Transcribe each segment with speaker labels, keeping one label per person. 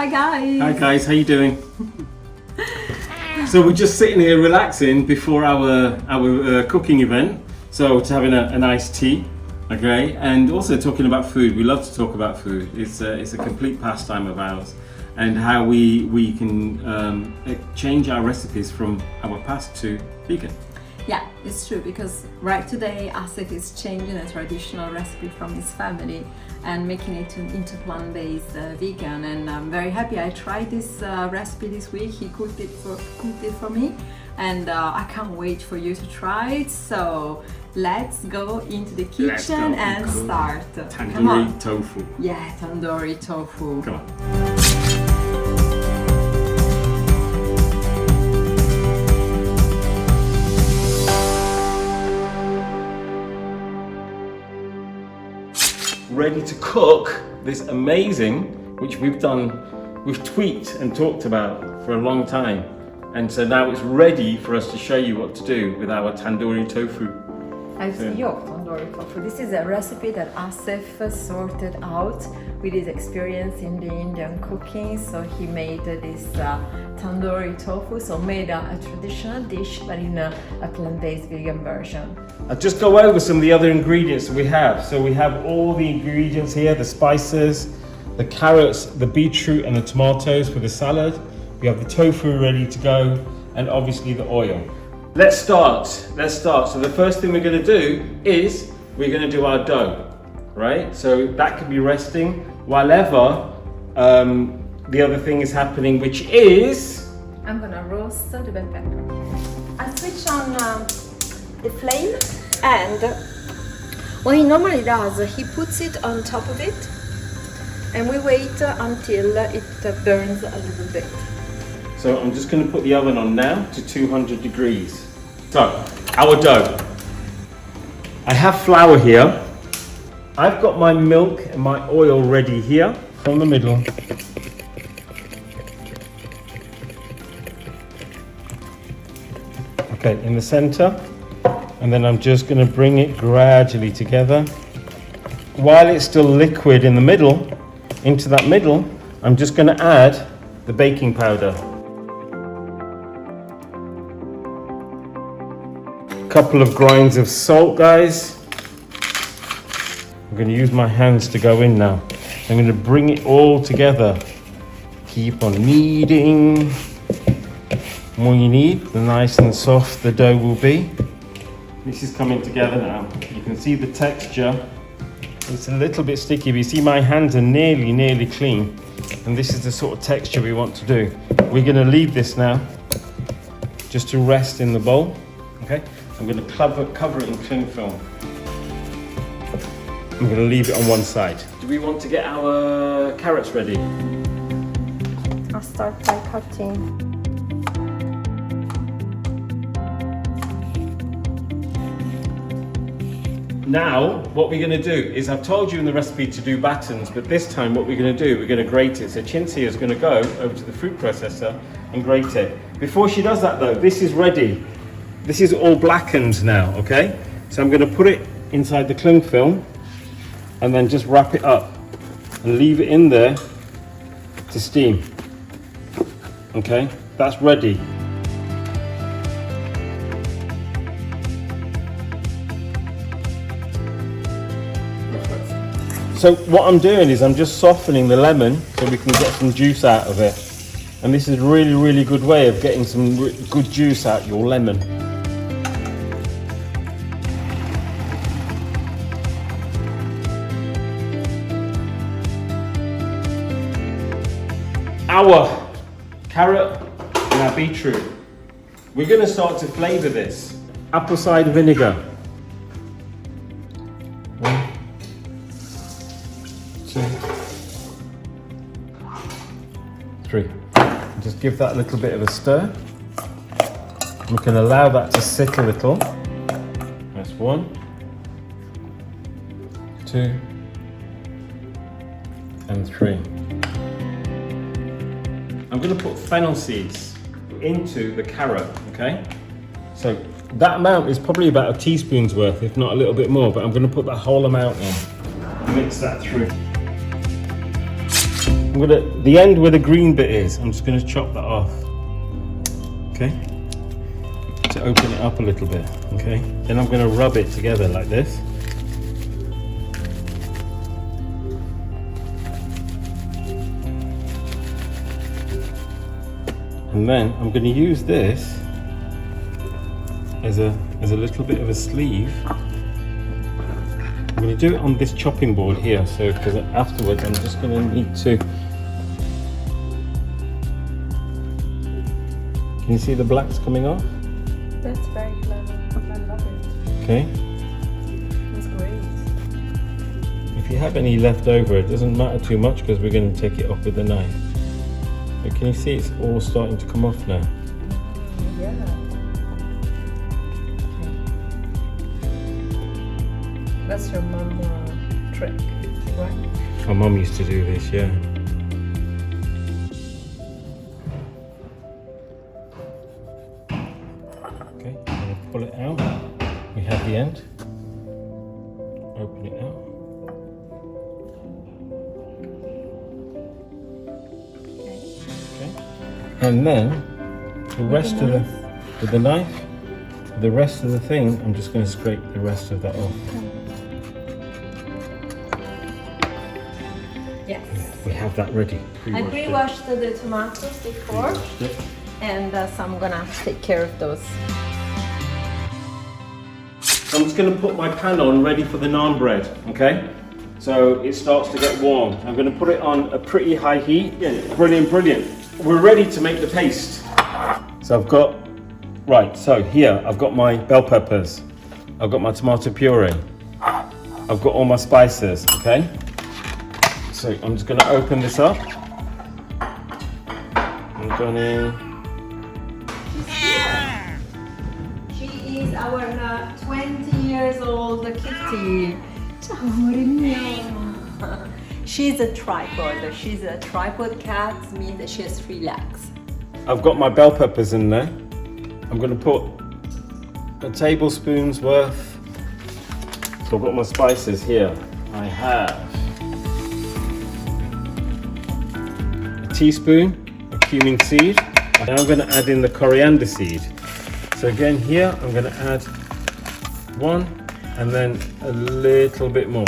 Speaker 1: Hi guys!
Speaker 2: Hi guys, how you doing? So we're just sitting here relaxing before our cooking event. So it's having a nice tea, okay, and also talking about food. We love to talk about food. It's a complete pastime of ours, and how we can change our recipes from our past to vegan.
Speaker 1: Yeah, it's true, because right today Asif is changing a traditional recipe from his family and making it into plant-based vegan, and I'm very happy. I tried this recipe this week. He cooked it for me, and I can't wait for you to try it. So let's go into the kitchen and start.
Speaker 2: Tandoori tofu.
Speaker 1: Yeah, tandoori tofu.
Speaker 2: Come on. Ready to cook this amazing, which we've tweaked and talked about for a long time, and so now it's ready for us to show you what to do with our tandoori tofu.
Speaker 1: Tandoori tofu. This is a recipe that Asif sorted out with his experience in the Indian cooking. So he made this tandoori tofu, so made a traditional dish but in a plant-based vegan version.
Speaker 2: I'll just go over some of the other ingredients that we have. So we have all the ingredients here, the spices, the carrots, the beetroot and the tomatoes for the salad. We have the tofu ready to go, and obviously the oil. Let's start. So the first thing we're going to do is we're going to do our dough, right? So that could be resting while ever the other thing is happening, which is...
Speaker 1: I'm going to roast the bell pepper. I switch on the flame, and what he normally does, he puts it on top of it and we wait until it burns a little bit.
Speaker 2: So I'm just going to put the oven on now to 200 degrees. So, our dough. I have flour here. I've got my milk and my oil ready here from the middle. Okay, in the center. And then I'm just going to bring it gradually together. While it's still liquid in the middle, into that middle, I'm just going to add the baking powder. Couple of grinds of salt, guys. I'm going to use my hands to go in now. I'm going to bring it all together. Keep on kneading. The more you knead, the nice and soft the dough will be. This is coming together now. You can see the texture. It's a little bit sticky, but you see my hands are nearly clean. And this is the sort of texture we want to do. We're going to leave this now just to rest in the bowl. Okay? I'm going to cover it in cling film. I'm going to leave it on one side. Do we want to get our carrots ready?
Speaker 1: I'll start by cutting.
Speaker 2: Now, what we're going to do is, I've told you in the recipe to do battens, but this time what we're going to do, we're going to grate it. So Chintzia is going to go over to the fruit processor and grate it. Before she does that though, this is ready. This is all blackened now, okay? So I'm going to put it inside the cling film and then just wrap it up and leave it in there to steam. Okay, that's ready. So what I'm doing is I'm just softening the lemon so we can get some juice out of it. And this is a really good way of getting some good juice out your lemon. Our carrot and our beetroot. We're going to start to flavour this. Apple cider vinegar. 1, 2, 3. Just give that a little bit of a stir. We can allow that to sit a little. That's 1, 2, and 3. I'm going to put fennel seeds into the carrot, okay? So that amount is probably about a teaspoon's worth, if not a little bit more, but I'm going to put that whole amount in. Mix that through. the end where the green bit is, I'm just gonna chop that off. Okay? To open it up a little bit, okay? Then I'm gonna rub it together like this. And then I'm going to use this as a little bit of a sleeve. I'm going to do it on this chopping board here, so because afterwards I'm just going to need to. Can you see the blacks coming off?
Speaker 1: That's very clever. I love it.
Speaker 2: Okay.
Speaker 1: That's great.
Speaker 2: If you have any left over, it doesn't matter too much because we're going to take it off with the knife. But can you see it's all starting to come off now?
Speaker 1: Yeah. Okay. That's your mom trick, right?
Speaker 2: My mum used to do this, yeah. Okay, I'm going to pull it out. We have the end. Open it out. And then the rest of with the knife, the rest of the thing, I'm just going to scrape the rest of that off.
Speaker 1: Yes.
Speaker 2: We have that ready.
Speaker 1: I pre-washed the tomatoes before, and so I'm gonna take care of those.
Speaker 2: I'm just going to put my pan on ready for the naan bread, okay? So it starts to get warm. I'm going to put it on a pretty high heat. Yeah, brilliant, brilliant. We're ready to make the paste. So I've got, right, so here I've got my bell peppers. I've got my tomato puree. I've got all my spices, okay? So I'm just gonna open this up. I'm gonna...
Speaker 1: She is our 20 years old kitty. She's a tripod. She's a tripod cat, means she has 3 legs.
Speaker 2: I've got my bell peppers in there. I'm going to put a tablespoon's worth. So I've got my spices here. I have a teaspoon of cumin seed. Now I'm going to add in the coriander seed. So again here I'm going to add 1 and then a little bit more.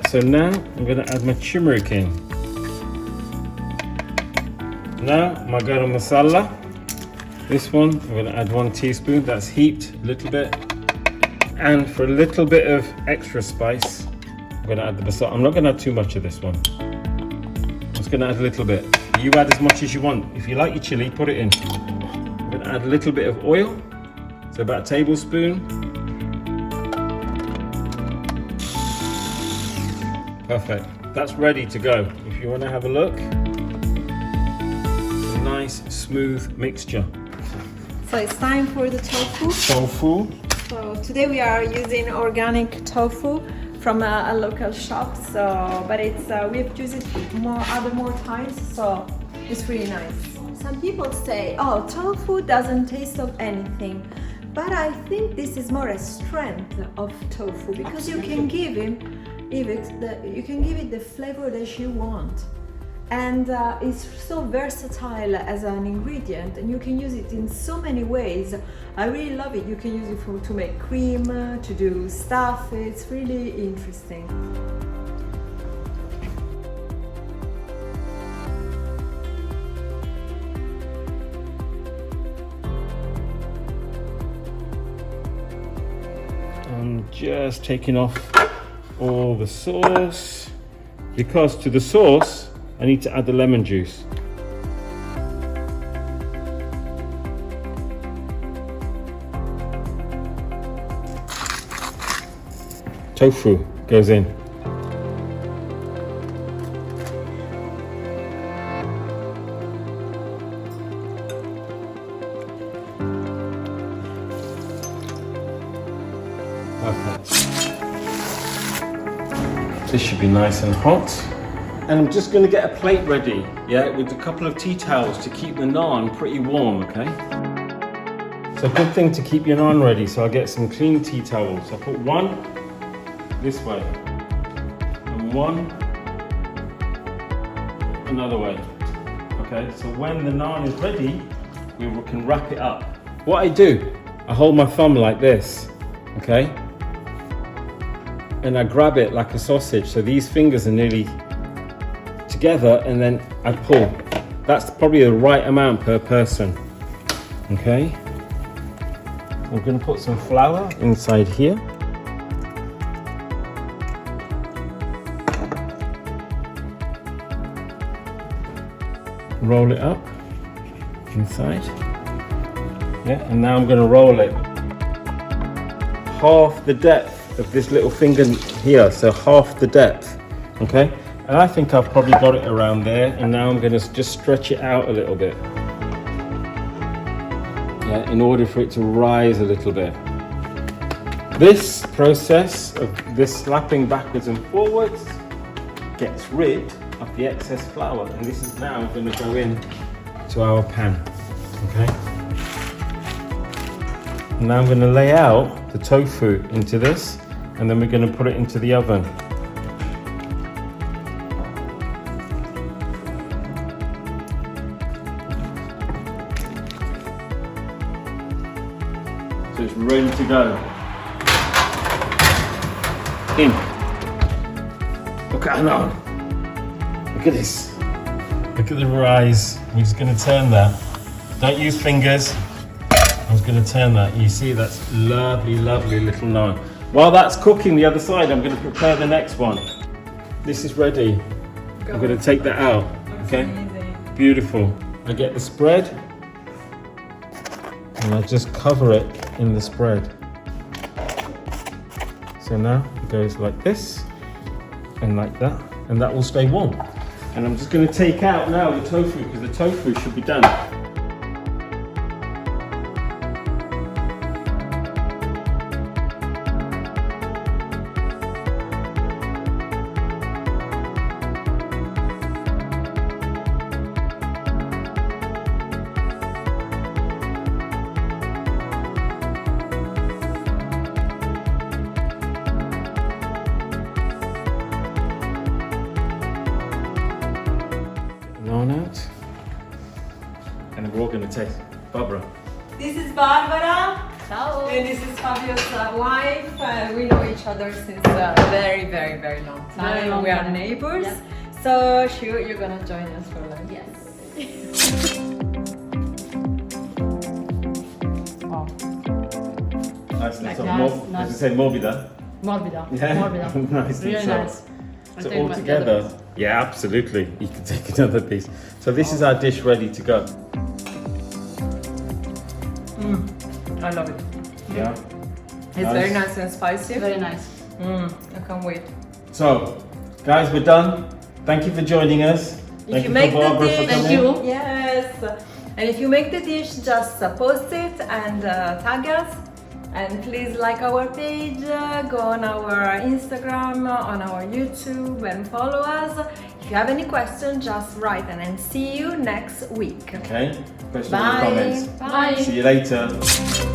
Speaker 2: So now I'm going to add my turmeric in. Now my garam masala. This one I'm going to add 1 teaspoon. That's heaped a little bit. And for a little bit of extra spice, I'm going to add the basal. I'm not going to add too much of this one. I'm just going to add a little bit. You add as much as you want. If you like your chili, put it in. I'm going to add a little bit of oil. So about a tablespoon. Perfect. That's ready to go. If you want to have a look, it's a nice smooth mixture.
Speaker 1: So it's time for the tofu.
Speaker 2: Tofu.
Speaker 1: So today we are using organic tofu from a local shop. So, but it's we've used it more times. So it's really nice. Some people say, "Oh, tofu doesn't taste of anything," but I think this is more a strength of tofu because you can give it the flavor that you want, and it's so versatile as an ingredient, and you can use it in so many ways. I really love it. You can use it to make cream, to do stuff. It's really interesting.
Speaker 2: I'm just taking off all the sauce, because to the sauce I need to add the lemon juice. Tofu goes in. Perfect. This should be nice and hot. And I'm just going to get a plate ready, yeah, with a couple of tea towels to keep the naan pretty warm, okay? So a good thing to keep your naan ready, so I'll get some clean tea towels. I put 1 this way, and 1 another way. Okay, so when the naan is ready, we can wrap it up. What I do, I hold my thumb like this, okay? And I grab it like a sausage, so these fingers are nearly together, and then I pull. That's probably the right amount per person, okay? We're going to put some flour inside here. Roll it up inside. Yeah, and now I'm going to roll it half the depth of this little finger here, so half the depth, okay? And I think I've probably got it around there, and now I'm going to just stretch it out a little bit. Yeah, in order for it to rise a little bit. This process of this slapping backwards and forwards gets rid of the excess flour, and this is now going to go in to our pan, okay? And now I'm going to lay out the tofu into this, and then we're going to put it into the oven. So it's ready to go. In. Look at that. Look at this. Look at the rise. We're just going to turn that. Don't use fingers. I'm just going to turn that. You see, that's lovely, lovely little naan. While that's cooking the other side, I'm going to prepare the next one. This is ready. I'm going to take that out. Okay. Beautiful. I get the spread, and I just cover it in the spread. So now it goes like this and like that, and that will stay warm. And I'm just going to take out now the tofu, because the tofu should be done. Out, and then we're all going to taste. Barbara.
Speaker 1: This is Barbara.
Speaker 3: Ciao.
Speaker 1: And this is Fabio's wife. We know each other since a very, very, very long time.
Speaker 3: Very long
Speaker 1: we are
Speaker 3: time.
Speaker 1: neighbors.
Speaker 3: Yes.
Speaker 1: So you're gonna join us for lunch.
Speaker 3: Yes. Wow.
Speaker 2: Nice,
Speaker 3: Like
Speaker 2: so
Speaker 3: nice, nice.
Speaker 2: As you say, morbida.
Speaker 3: Morbida.
Speaker 2: Yeah.
Speaker 3: Morbida.
Speaker 2: Nice.
Speaker 3: Really
Speaker 2: and
Speaker 3: nice.
Speaker 2: soft.
Speaker 3: I'll
Speaker 2: So
Speaker 3: take
Speaker 2: all
Speaker 3: my-
Speaker 2: together, yeah, absolutely. You can take another piece. So this is our dish ready to go.
Speaker 1: I love it.
Speaker 2: Yeah.
Speaker 1: It's very nice and spicy.
Speaker 3: Very nice.
Speaker 1: I can't wait.
Speaker 2: So, guys, we're done. Thank you for joining us.
Speaker 1: If you make the dish,
Speaker 3: Thank you.
Speaker 1: Yes. And if you make the dish, just post it and tag us. And please like our page, go on our Instagram, on our YouTube, and follow us. If you have any questions, just write, and then see you next week.
Speaker 2: Okay? Questions
Speaker 1: Bye.
Speaker 2: or comments?
Speaker 3: Bye.
Speaker 2: See you later.